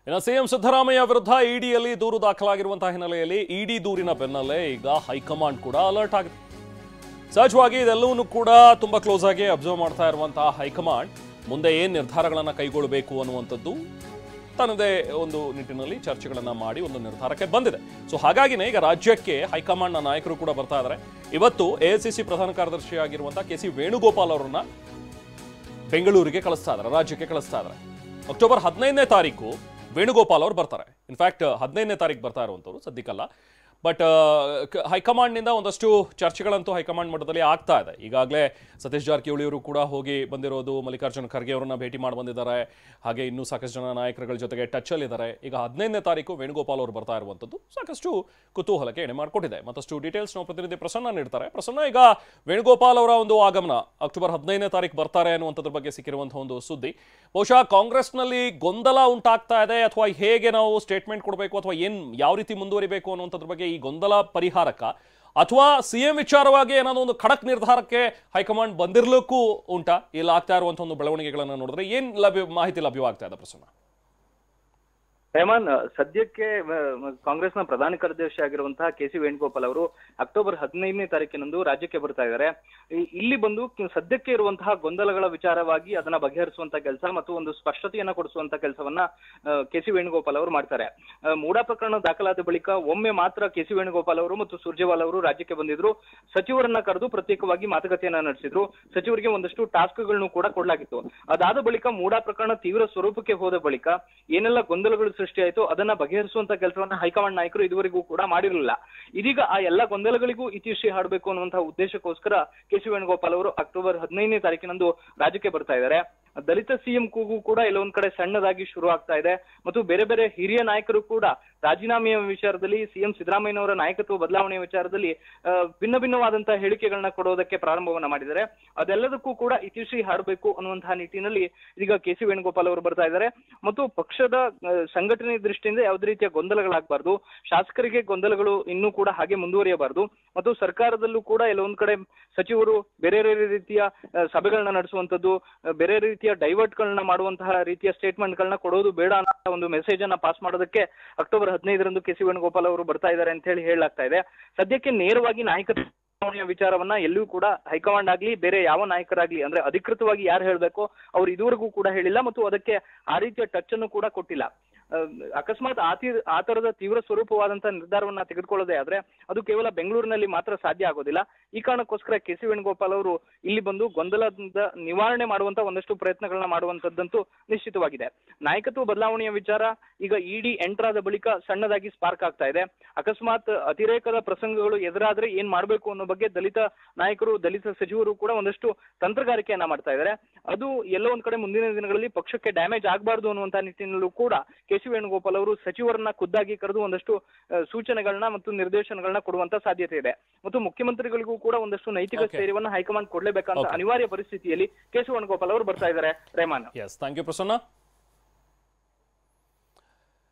ಇನ್ನು ಸಿಎಂ ಸಿದ್ದರಾಮಯ್ಯ ವಿರುದ್ಧ ಇಡಿಯಲ್ಲಿ ದೂರು ದಾಖಲಾಗಿರುವಂತಹ ಹಿನ್ನೆಲೆಯಲ್ಲಿ ಇಡಿ ದೂರಿನ ಬೆನ್ನಲ್ಲೇ ಈಗ ಹೈಕಮಾಂಡ್ ಕೂಡ ಅಲರ್ಟ್ ಆಗಿದೆ. ಸಹಜವಾಗಿ ಇದೆಲ್ಲವನ್ನೂ ಕೂಡ ತುಂಬಾ ಕ್ಲೋಸ್ ಆಗಿ ಅಬ್ಸರ್ವ್ ಮಾಡ್ತಾ ಇರುವಂತಹ ಹೈಕಮಾಂಡ್ ಮುಂದೆ ಏನು ನಿರ್ಧಾರಗಳನ್ನು ಕೈಗೊಳ್ಳಬೇಕು ಅನ್ನುವಂಥದ್ದು ತನ್ನದೇ ಒಂದು ನಿಟ್ಟಿನಲ್ಲಿ ಚರ್ಚೆಗಳನ್ನು ಮಾಡಿ ಒಂದು ನಿರ್ಧಾರಕ್ಕೆ ಬಂದಿದೆ. ಸೊ ಹಾಗಾಗಿನೇ ಈಗ ರಾಜ್ಯಕ್ಕೆ ಹೈಕಮಾಂಡ್ನ ನಾಯಕರು ಕೂಡ ಬರ್ತಾ ಇದ್ದಾರೆ. ಇವತ್ತು ಎಐಸಿಸಿ ಪ್ರಧಾನ ಕಾರ್ಯದರ್ಶಿಯಾಗಿರುವಂತಹ ಕೆ.ಸಿ. ವೇಣುಗೋಪಾಲ್ ಅವರನ್ನ ಬೆಂಗಳೂರಿಗೆ ಕಳಿಸ್ತಾ ಇದ್ದಾರೆ, ರಾಜ್ಯಕ್ಕೆ ಕಳಿಸ್ತಾ ಇದ್ದಾರೆ. ಅಕ್ಟೋಬರ್ 15ನೇ ತಾರೀಕು ವೇಣುಗೋಪಾಲ್ ಅವರು ಬರ್ತಾರೆ. ಇನ್ಫ್ಯಾಕ್ಟ್ 15ನೇ ತಾರೀಕು ಬರ್ತಾ ಇರುವಂಥವ್ರು, ಸದ್ಯಕ್ಕಲ್ಲ. ಬಟ್ ಹೈಕಮಾಂಡ್ನಿಂದ ಒಂದಷ್ಟು ಚರ್ಚೆಗಳಂತೂ ಹೈಕಮಾಂಡ್ ಮಟ್ಟದಲ್ಲಿ ಆಗ್ತಾ ಇದೆ. ಈಗಾಗಲೇ ಸತೀಶ್ ಜಾರಕಿಹೊಳಿ ಅವರು ಕೂಡ ಹೋಗಿ ಬಂದಿರೋದು, ಮಲ್ಲಿಕಾರ್ಜುನ ಖರ್ಗೆ ಅವರನ್ನ ಭೇಟಿ ಮಾಡಿ ಬಂದಿದ್ದಾರೆ. ಹಾಗೆ ಇನ್ನೂ ಸಾಕಷ್ಟು ಜನ ನಾಯಕರುಗಳ ಜೊತೆಗೆ ಟಚ್ಚಲ್ಲಿದ್ದಾರೆ. ಈಗ 15ನೇ ತಾರೀಕು ವೇಣುಗೋಪಾಲ್ ಅವರು ಬರ್ತಾ ಇರುವಂಥದ್ದು ಸಾಕಷ್ಟು ಕುತೂಹಲಕ್ಕೆ ಎಡೆ ಮಾಡಿಕೊಟ್ಟಿದೆ. ಮತ್ತಷ್ಟು ಡೀಟೇಲ್ಸ್ ನಾವು ಪ್ರತಿನಿಧಿ ಪ್ರಸನ್ನ ನೀಡ್ತಾರೆ. ಪ್ರಸನ್ನ, ಈಗ ವೇಣುಗೋಪಾಲ್ ಅವರ ಒಂದು ಆಗಮನ ಅಕ್ಟೋಬರ್ 15ನೇ ತಾರೀಕು ಬರ್ತಾರೆ ಅನ್ನುವಂಥದ್ರ ಬಗ್ಗೆ ಸಿಕ್ಕಿರುವಂತಹ ಒಂದು ಸುದ್ದಿ, ಬಹುಶಃ ಕಾಂಗ್ರೆಸ್ನಲ್ಲಿ ಗೊಂದಲ ಉಂಟಾಗ್ತಾ ಇದೆ, ಅಥವಾ ಹೇಗೆ ನಾವು ಸ್ಟೇಟ್ಮೆಂಟ್ ಕೊಡಬೇಕು, ಅಥವಾ ಯಾವ ರೀತಿ ಮುಂದುವರಿಬೇಕು ಅನ್ನುವಂಥದ್ರ ಬಗ್ಗೆ ಈ ಗೊಂದಲ ಪರಿಹಾರಕ, ಅಥವಾ ಸಿಎಂ ವಿಚಾರವಾಗಿ ಏನಾದ್ರು ಒಂದು ಖಡಕ್ ನಿರ್ಧಾರಕ್ಕೆ ಹೈಕಮಾಂಡ್ ಬಂದಿರಲಿಕ್ಕೂ ಉಂಟಾ? ಇಲ್ಲಿ ಆಗ್ತಾ ಇರುವಂತಹ ಒಂದು ಬೆಳವಣಿಗೆಗಳನ್ನು ನೋಡಿದ್ರೆ ಏನ್ ಮಾಹಿತಿ ಲಭ್ಯವಾಗ್ತಾ ಇದೆ ಪ್ರಸನ್ನ? ರೆಹಮಾನ್, ಸದ್ಯಕ್ಕೆ ಕಾಂಗ್ರೆಸ್ನ ಪ್ರಧಾನ ಕಾರ್ಯದರ್ಶಿ ಆಗಿರುವಂತಹ ಕೆ.ಸಿ. ವೇಣುಗೋಪಾಲ್ ಅವರು ಅಕ್ಟೋಬರ್ 15ನೇ ತಾರೀಕಿನಂದು ರಾಜ್ಯಕ್ಕೆ ಬರ್ತಾ ಇದ್ದಾರೆ. ಇಲ್ಲಿ ಬಂದು ಸದ್ಯಕ್ಕೆ ಇರುವಂತಹ ಗೊಂದಲಗಳ ವಿಚಾರವಾಗಿ ಅದನ್ನ ಬಗೆಹರಿಸುವಂತ ಕೆಲಸ ಮತ್ತು ಒಂದು ಸ್ಪಷ್ಟತೆಯನ್ನ ಕೊಡಿಸುವಂತ ಕೆಲಸವನ್ನ ಕೆ.ಸಿ. ವೇಣುಗೋಪಾಲ್ ಅವರು ಮಾಡ್ತಾರೆ. ಮೂಡಾ ಪ್ರಕರಣ ದಾಖಲಾದ ಬಳಿಕ ಒಮ್ಮೆ ಮಾತ್ರ ಕೆ.ಸಿ. ವೇಣುಗೋಪಾಲ್ ಅವರು ಮತ್ತು ಸುರ್ಜೇವಾಲಾ ಅವರು ರಾಜ್ಯಕ್ಕೆ ಬಂದಿದ್ರು. ಸಚಿವರನ್ನ ಕರೆದು ಪ್ರತ್ಯೇಕವಾಗಿ ಮಾತುಕತೆಯನ್ನ ನಡೆಸಿದ್ರು. ಸಚಿವರಿಗೆ ಒಂದಷ್ಟು ಟಾಸ್ಕ್ಗಳನ್ನು ಕೂಡ ಕೊಡಲಾಗಿತ್ತು. ಅದಾದ ಬಳಿಕ ಮೂಡಾ ಪ್ರಕರಣ ತೀವ್ರ ಸ್ವರೂಪಕ್ಕೆ ಹೋದ ಬಳಿಕ ಏನೆಲ್ಲ ಗೊಂದಲಗಳು ಸೃಷ್ಟಿ ಆಯಿತು ಅದನ್ನ ಬಗೆಹರಿಸುವಂತ ಕೆಲಸವನ್ನ ಹೈಕಮಾಂಡ್ ನಾಯಕರು ಇದುವರೆಗೂ ಕೂಡ ಮಾಡಿರಲಿಲ್ಲ. ಇದೀಗ ಆ ಎಲ್ಲ ಗೊಂದಲಗಳಿಗೂ ಇತಿಶ್ರೀ ಹಾಡಬೇಕು ಅನ್ನುವಂತಹ ಉದ್ದೇಶಕ್ಕೋಸ್ಕರ ಕೆ.ಸಿ. ವೇಣುಗೋಪಾಲ್ ಅವರು ಅಕ್ಟೋಬರ್ 15ನೇ ತಾರೀಕಿನಂದು ರಾಜ್ಯಕ್ಕೆ ಬರ್ತಾ ಇದ್ದಾರೆ. ದಲಿತ ಸಿಎಂ ಕೂಗು ಕೂಡ ಎಲ್ಲೊಂದ್ ಕಡೆ ಸಣ್ಣದಾಗಿ ಶುರು ಆಗ್ತಾ ಇದೆ ಮತ್ತು ಬೇರೆ ಬೇರೆ ಹಿರಿಯ ನಾಯಕರು ಕೂಡ ರಾಜೀನಾಮೆಯ ವಿಚಾರದಲ್ಲಿ, ಸಿಎಂ ಸಿದ್ದರಾಮಯ್ಯನವರ ನಾಯಕತ್ವ ಬದಲಾವಣೆಯ ವಿಚಾರದಲ್ಲಿ ಭಿನ್ನ ಭಿನ್ನವಾದಂತಹ ಹೇಳಿಕೆಗಳನ್ನ ಕೊಡೋದಕ್ಕೆ ಪ್ರಾರಂಭವನ್ನ ಮಾಡಿದ್ದಾರೆ. ಅದೆಲ್ಲದಕ್ಕೂ ಕೂಡ ಇತಿಶ್ರೀ ಹಾಡಬೇಕು ಅನ್ನುವಂತಹ ನಿಟ್ಟಿನಲ್ಲಿ ಇದೀಗ ಕೆ.ಸಿ. ವೇಣುಗೋಪಾಲ್ ಅವರು ಬರ್ತಾ ಇದ್ದಾರೆ. ಮತ್ತು ಪಕ್ಷದ ಸಂಘಟನೆ ದೃಷ್ಟಿಯಿಂದ ಯಾವುದೇ ರೀತಿಯ ಗೊಂದಲಗಳಾಗಬಾರ್ದು, ಶಾಸಕರಿಗೆ ಗೊಂದಲಗಳು ಇನ್ನೂ ಕೂಡ ಹಾಗೆ ಮುಂದುವರಿಯಬಾರದು, ಮತ್ತು ಸರ್ಕಾರದಲ್ಲೂ ಕೂಡ ಎಲ್ಲೊಂದ್ ಕಡೆ ಸಚಿವರು ಬೇರೆ ಬೇರೆ ರೀತಿಯ ಸಭೆಗಳನ್ನ ನಡೆಸುವಂತದ್ದು, ಬೇರೆ ರೀತಿಯ ಡೈವರ್ಟ್ ಗಳನ್ನ ಮಾಡುವಂತಹ ರೀತಿಯ ಸ್ಟೇಟ್ಮೆಂಟ್ ಗಳನ್ನ ಕೊಡೋದು ಬೇಡ ಅನ್ನೋ ಒಂದು ಮೆಸೇಜ್ ಅನ್ನ ಪಾಸ್ ಮಾಡೋದಕ್ಕೆ ಅಕ್ಟೋಬರ್ 15ರಂದು ಕೆ.ಸಿ. ವೇಣುಗೋಪಾಲ್ ಅವರು ಬರ್ತಾ ಇದ್ದಾರೆ ಅಂತ ಹೇಳಿ ಹೇಳಲಾಗ್ತಾ ಇದೆ. ಸದ್ಯಕ್ಕೆ ನೇರವಾಗಿ ನಾಯಕತ್ವ ವಿಚಾರವನ್ನ ಎಲ್ಲೂ ಕೂಡ ಹೈಕಮಾಂಡ್ ಆಗ್ಲಿ ಬೇರೆ ಯಾವ ನಾಯಕರಾಗ್ಲಿ, ಅಂದ್ರೆ ಅಧಿಕೃತವಾಗಿ ಯಾರು ಹೇಳ್ಬೇಕೋ ಅವ್ರು ಇದುವರೆಗೂ ಕೂಡ ಹೇಳಿಲ್ಲ ಮತ್ತು ಅದಕ್ಕೆ ಆ ರೀತಿಯ ಟಚ್ ಅನ್ನು ಕೂಡ ಕೊಟ್ಟಿಲ್ಲ. ಅಕಸ್ಮಾತ್ ಆ ತರದ ತೀವ್ರ ಸ್ವರೂಪವಾದಂತಹ ನಿರ್ಧಾರವನ್ನ ತೆಗೆದುಕೊಳ್ಳೋದೇ ಆದ್ರೆ ಅದು ಕೇವಲ ಬೆಂಗಳೂರಿನಲ್ಲಿ ಮಾತ್ರ ಸಾಧ್ಯ ಆಗೋದಿಲ್ಲ. ಈ ಕಾರಣಕ್ಕೋಸ್ಕರ ಕೆ.ಸಿ. ವೇಣುಗೋಪಾಲ್ ಅವರು ಇಲ್ಲಿ ಬಂದು ಗೊಂದಲದಿಂದ ನಿವಾರಣೆ ಮಾಡುವಂತ ಒಂದಷ್ಟು ಪ್ರಯತ್ನಗಳನ್ನ ಮಾಡುವಂತದ್ದಂತೂ ನಿಶ್ಚಿತವಾಗಿದೆ. ನಾಯಕತ್ವ ಬದಲಾವಣೆಯ ವಿಚಾರ ಈಗ ಇಡಿ ಎಂಟರಾದ ಬಳಿಕ ಸಣ್ಣದಾಗಿ ಸ್ಪಾರ್ಕ್ ಆಗ್ತಾ ಇದೆ. ಅಕಸ್ಮಾತ್ ಅತಿರೇಕದ ಪ್ರಸಂಗಗಳು ಎದುರಾದ್ರೆ ಏನ್ ಮಾಡ್ಬೇಕು ಅನ್ನೋ ಬಗ್ಗೆ ದಲಿತ ನಾಯಕರು, ದಲಿತ ಸಚಿವರು ಕೂಡ ಒಂದಷ್ಟು ತಂತ್ರಗಾರಿಕೆಯನ್ನ ಮಾಡ್ತಾ ಇದ್ದಾರೆ. ಅದು ಎಲ್ಲೋ ಒಂದ್ ಕಡೆ ಮುಂದಿನ ದಿನಗಳಲ್ಲಿ ಪಕ್ಷಕ್ಕೆ ಡ್ಯಾಮೇಜ್ ಆಗಬಾರ್ದು ಅನ್ನುವಂತ ನಿಟ್ಟಿನಲ್ಲೂ ಕೂಡ ಕೆ.ಸಿ. ವೇಣುಗೋಪಾಲ್ ಅವರು ಸಚಿವರನ್ನ ಖುದ್ದಾಗಿ ಕರೆದು ಒಂದಷ್ಟು ಸೂಚನೆಗಳನ್ನ ಮತ್ತು ನಿರ್ದೇಶನಗಳನ್ನ ಕೊಡುವಂತ ಸಾಧ್ಯತೆ ಇದೆ. ಮತ್ತು ಮುಖ್ಯಮಂತ್ರಿಗಳಿಗೂ ಕೂಡ ಒಂದಷ್ಟು ನೈತಿಕ ಸ್ಥೈರ್ಯವನ್ನ ಹೈಕಮಾಂಡ್ ಕೊಡ್ಲೇಬೇಕಂತ ಅನಿವಾರ್ಯ ಪರಿಸ್ಥಿತಿಯಲ್ಲಿ ಕೆ.ಸಿ. ವೇಣುಗೋಪಾಲ್ ಅವರು ಬರ್ತಾ ಇದ್ದಾರೆ. Rehman, thank you Prasanna.